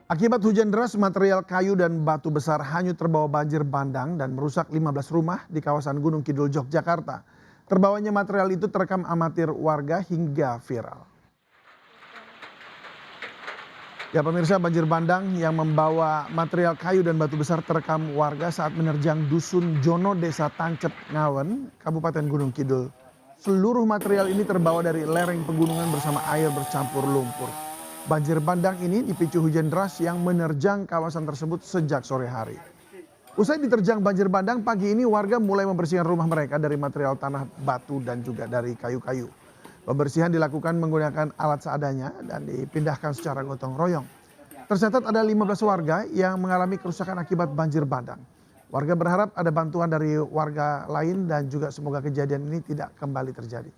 Akibat hujan deras, material kayu dan batu besar hanyut terbawa banjir bandang dan merusak 15 rumah di kawasan Gunung Kidul, Yogyakarta. Terbawanya material itu terekam amatir warga hingga viral. Ya pemirsa, banjir bandang yang membawa material kayu dan batu besar terekam warga saat menerjang dusun Jono, Desa Tancep, Ngawen, Kabupaten Gunung Kidul. Seluruh material ini terbawa dari lereng pegunungan bersama air bercampur lumpur. Banjir bandang ini dipicu hujan deras yang menerjang kawasan tersebut sejak sore hari. Usai diterjang banjir bandang, pagi ini warga mulai membersihkan rumah mereka dari material tanah, batu, dan juga dari kayu-kayu. Pembersihan dilakukan menggunakan alat seadanya dan dipindahkan secara gotong royong. Tercatat ada 15 warga yang mengalami kerusakan akibat banjir bandang. Warga berharap ada bantuan dari warga lain dan juga semoga kejadian ini tidak kembali terjadi.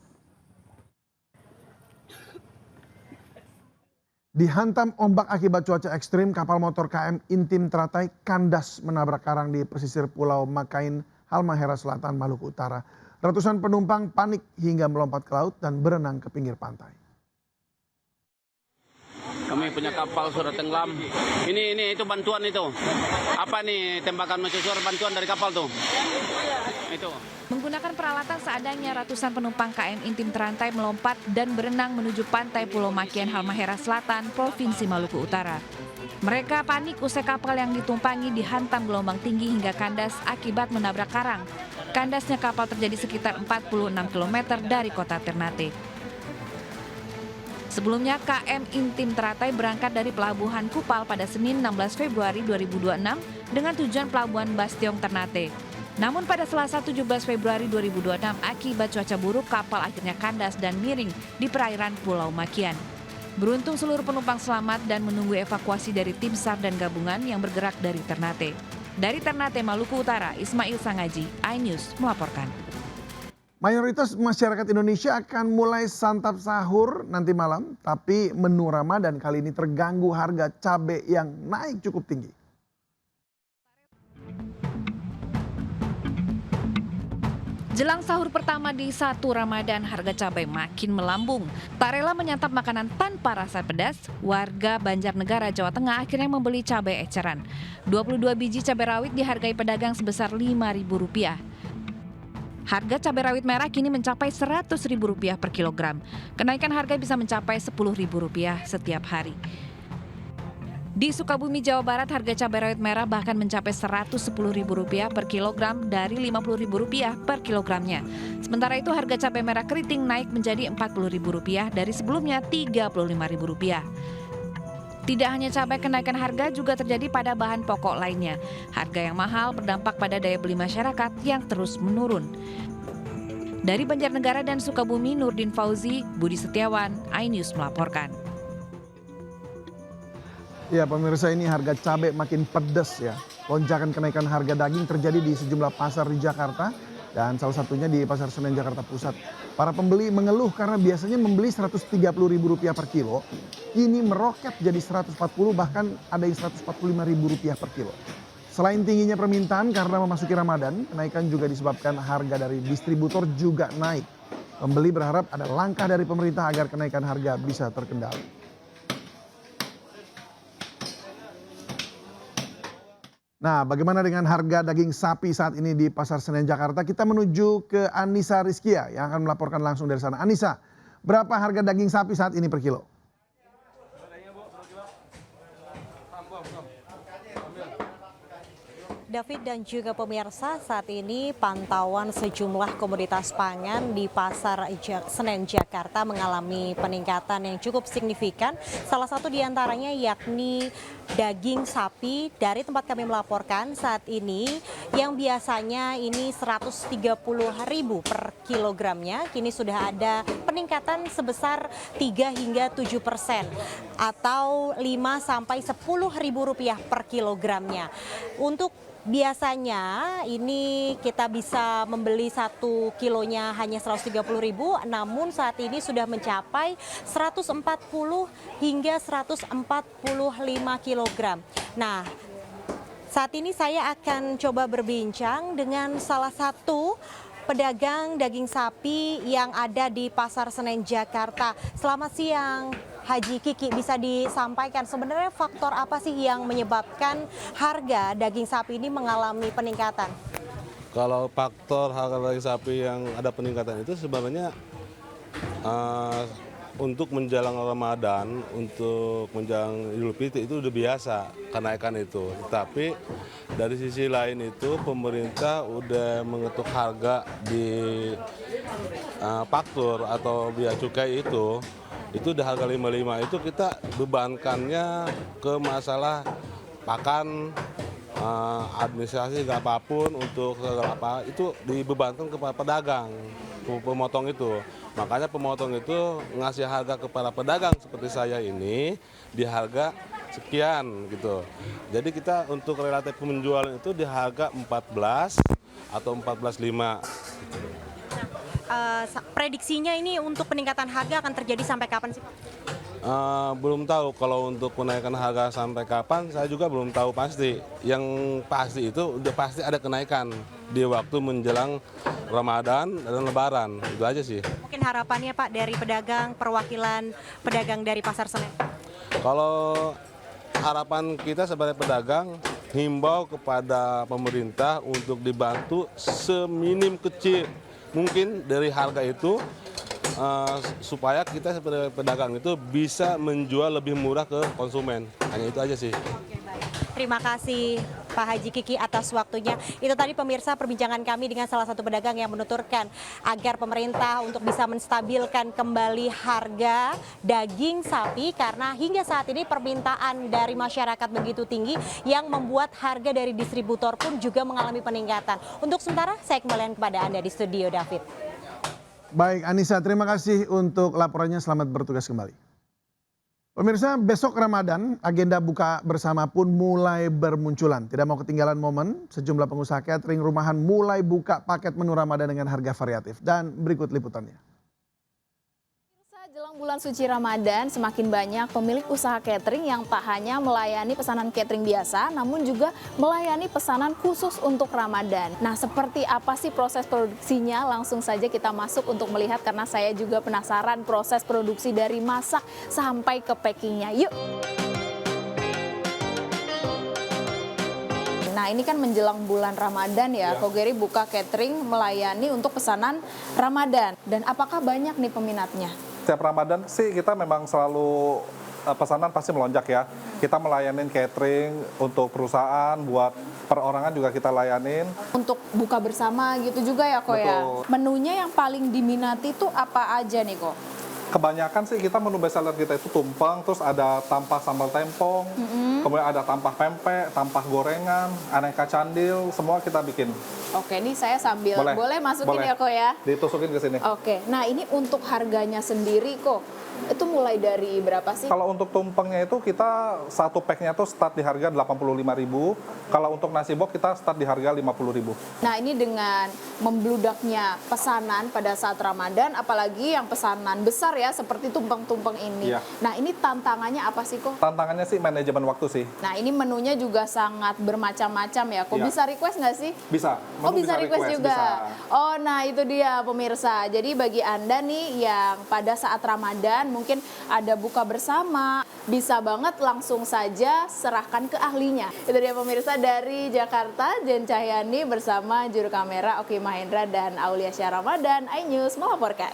Dihantam ombak akibat cuaca ekstrim, kapal motor KM Intim Teratai kandas menabrak karang di pesisir Pulau Makain, Halmahera Selatan, Maluku Utara. Ratusan penumpang panik hingga melompat ke laut dan berenang ke pinggir pantai. Kami punya kapal sudah tenggelam. Itu bantuan itu. Apa nih tembakan mercusuar bantuan dari kapal tuh? Itu. Menggunakan peralatan seadanya, ratusan penumpang KM Intim Teratai melompat dan berenang menuju pantai Pulau Makian, Halmahera Selatan, Provinsi Maluku Utara. Mereka panik usai kapal yang ditumpangi dihantam gelombang tinggi hingga kandas akibat menabrak karang. Kandasnya kapal terjadi sekitar 46 km dari kota Ternate. Sebelumnya KM Intim Teratai berangkat dari Pelabuhan Kupal pada Senin 16 Februari 2026 dengan tujuan Pelabuhan Bastiong Ternate. Namun pada Selasa 17 Februari 2026 akibat cuaca buruk kapal akhirnya kandas dan miring di perairan Pulau Makian. Beruntung seluruh penumpang selamat dan menunggu evakuasi dari tim SAR dan gabungan yang bergerak dari Ternate. Dari Ternate, Maluku Utara, Ismail Sangaji, iNews melaporkan. Mayoritas masyarakat Indonesia akan mulai santap sahur nanti malam, tapi menu Ramadan kali ini terganggu harga cabai yang naik cukup tinggi. Jelang sahur pertama di 1 Ramadan, harga cabai makin melambung. Tak rela menyantap makanan tanpa rasa pedas, warga Banjarnegara, Jawa Tengah akhirnya membeli cabai eceran. 22 biji cabai rawit dihargai pedagang sebesar Rp5.000. Harga cabai rawit merah kini mencapai Rp100.000 per kilogram. Kenaikan harga bisa mencapai Rp10.000 setiap hari. Di Sukabumi, Jawa Barat, harga cabai rawit merah bahkan mencapai Rp110.000 per kilogram dari Rp50.000 per kilogramnya. Sementara itu harga cabai merah keriting naik menjadi Rp40.000 dari sebelumnya Rp35.000. Tidak hanya cabai, kenaikan harga juga terjadi pada bahan pokok lainnya. Harga yang mahal berdampak pada daya beli masyarakat yang terus menurun. Dari Banjarnegara dan Sukabumi, Nurdin Fauzi, Budi Setiawan, iNews melaporkan. Ya pemirsa, ini harga cabai makin pedas ya. Lonjakan kenaikan harga daging terjadi di sejumlah pasar di Jakarta dan salah satunya di Pasar Senen Jakarta Pusat. Para pembeli mengeluh karena biasanya membeli Rp130.000 per kilo, kini meroket jadi Rp140, bahkan ada yang Rp145.000 per kilo. Selain tingginya permintaan karena memasuki Ramadan, kenaikan juga disebabkan harga dari distributor juga naik. Pembeli berharap ada langkah dari pemerintah agar kenaikan harga bisa terkendali. Nah, bagaimana dengan harga daging sapi saat ini di Pasar Senen Jakarta? Kita menuju ke Anissa Rizkia yang akan melaporkan langsung dari sana. Anissa, berapa harga daging sapi saat ini per kilo? David dan juga pemirsa, saat ini pantauan sejumlah komoditas pangan di Pasar Senen Jakarta mengalami peningkatan yang cukup signifikan. Salah satu diantaranya yakni daging sapi. Dari tempat kami melaporkan saat ini yang biasanya ini Rp130.000 per kilogramnya, kini sudah ada peningkatan sebesar 3 hingga 7% atau Rp5-10.000 per kilogramnya. Untuk biasanya ini kita bisa membeli 1 kilonya hanya Rp130.000, namun saat ini sudah mencapai 140 hingga 145 kilogram. Nah, saat ini saya akan coba berbincang dengan salah satu pedagang daging sapi yang ada di Pasar Senen Jakarta. Selamat siang, Haji Kiki, bisa disampaikan sebenarnya faktor apa sih yang menyebabkan harga daging sapi ini mengalami peningkatan? Kalau faktor harga daging sapi yang ada peningkatan itu sebenarnya untuk menjelang Ramadan, untuk menjelang Idul Fitri itu udah biasa kenaikan itu. Tapi dari sisi lain itu pemerintah udah mengetuk harga di faktur atau biaya cukai itu udah harga 55 itu kita bebankannya ke masalah pakan, administrasi segala apapun untuk segala apa itu dibebankan kepada pedagang, pemotong itu. Makanya pemotong itu ngasih harga kepada pedagang seperti saya ini di harga sekian gitu. Jadi kita untuk relatif penjualan itu di harga 14 atau 14,5. Prediksinya ini untuk peningkatan harga akan terjadi sampai kapan sih? Belum tahu kalau untuk kenaikan harga sampai kapan, saya juga belum tahu pasti. Yang pasti itu udah pasti ada kenaikan di waktu menjelang Ramadan dan Lebaran, itu aja sih. Mungkin harapannya Pak dari pedagang, perwakilan pedagang dari Pasar Senen. Kalau harapan kita sebagai pedagang, himbau kepada pemerintah untuk dibantu seminim kecil mungkin dari harga itu, supaya kita sebagai pedagang itu bisa menjual lebih murah ke konsumen. Hanya itu aja sih. Oke, baik. Terima kasih Pak Haji Kiki atas waktunya. Itu tadi pemirsa perbincangan kami dengan salah satu pedagang yang menuturkan agar pemerintah untuk bisa menstabilkan kembali harga daging sapi karena hingga saat ini permintaan dari masyarakat begitu tinggi yang membuat harga dari distributor pun juga mengalami peningkatan. Untuk sementara saya kembalikan kepada Anda di studio, David. Baik Anissa, terima kasih untuk laporannya, selamat bertugas kembali. Pemirsa, besok Ramadan, agenda buka bersama pun mulai bermunculan. Tidak mau ketinggalan momen, sejumlah pengusaha catering rumahan mulai buka paket menu Ramadan dengan harga variatif. Dan berikut liputannya. Jelang bulan suci Ramadan, semakin banyak pemilik usaha catering yang tak hanya melayani pesanan catering biasa, namun juga melayani pesanan khusus untuk Ramadan. Nah, seperti apa sih proses produksinya? Langsung saja kita masuk untuk melihat karena saya juga penasaran proses produksi dari masak sampai ke packingnya. Yuk! Nah, ini kan menjelang bulan Ramadan ya, Kogeri buka catering melayani untuk pesanan Ramadan. Dan apakah banyak nih peminatnya? Setiap Ramadan sih kita memang selalu pesanan pasti melonjak ya. Kita melayanin catering untuk perusahaan, buat perorangan juga kita layanin. Untuk buka bersama gitu juga ya Ko ya? Betul. Menunya yang paling diminati itu apa aja nih Ko? Kebanyakan sih kita menu best seller kita itu tumpeng, terus ada tampah sambal tempong, kemudian ada tampah pempek, tampah gorengan, aneka candil, semua kita bikin. Oke, ini saya sambil boleh masukin boleh. ya Ko ya? Ditusukin ke sini. Oke, nah ini untuk harganya sendiri Ko, itu mulai dari berapa sih? Kalau untuk tumpengnya itu kita satu packnya tuh start di harga 85.000. Kalau untuk nasi box kita start di harga 50.000. Nah ini dengan membludaknya pesanan pada saat Ramadan, apalagi yang pesanan besar ya seperti tumpeng-tumpeng ini. Iya. Nah ini tantangannya apa sih Ko? Tantangannya sih manajemen waktu sih. Nah ini menunya juga sangat bermacam-macam ya. Kok Iya. bisa request nggak sih? Bisa. Oh bisa request juga. Bisa. Oh nah itu dia pemirsa. Jadi bagi Anda nih yang pada saat Ramadan mungkin ada buka bersama, bisa banget langsung saja serahkan ke ahlinya. Itu dia pemirsa dari Jakarta, Jen Cahyani bersama juru kamera Oki Mahendra dan Aulia Syah Ramadan, iNews melaporkan.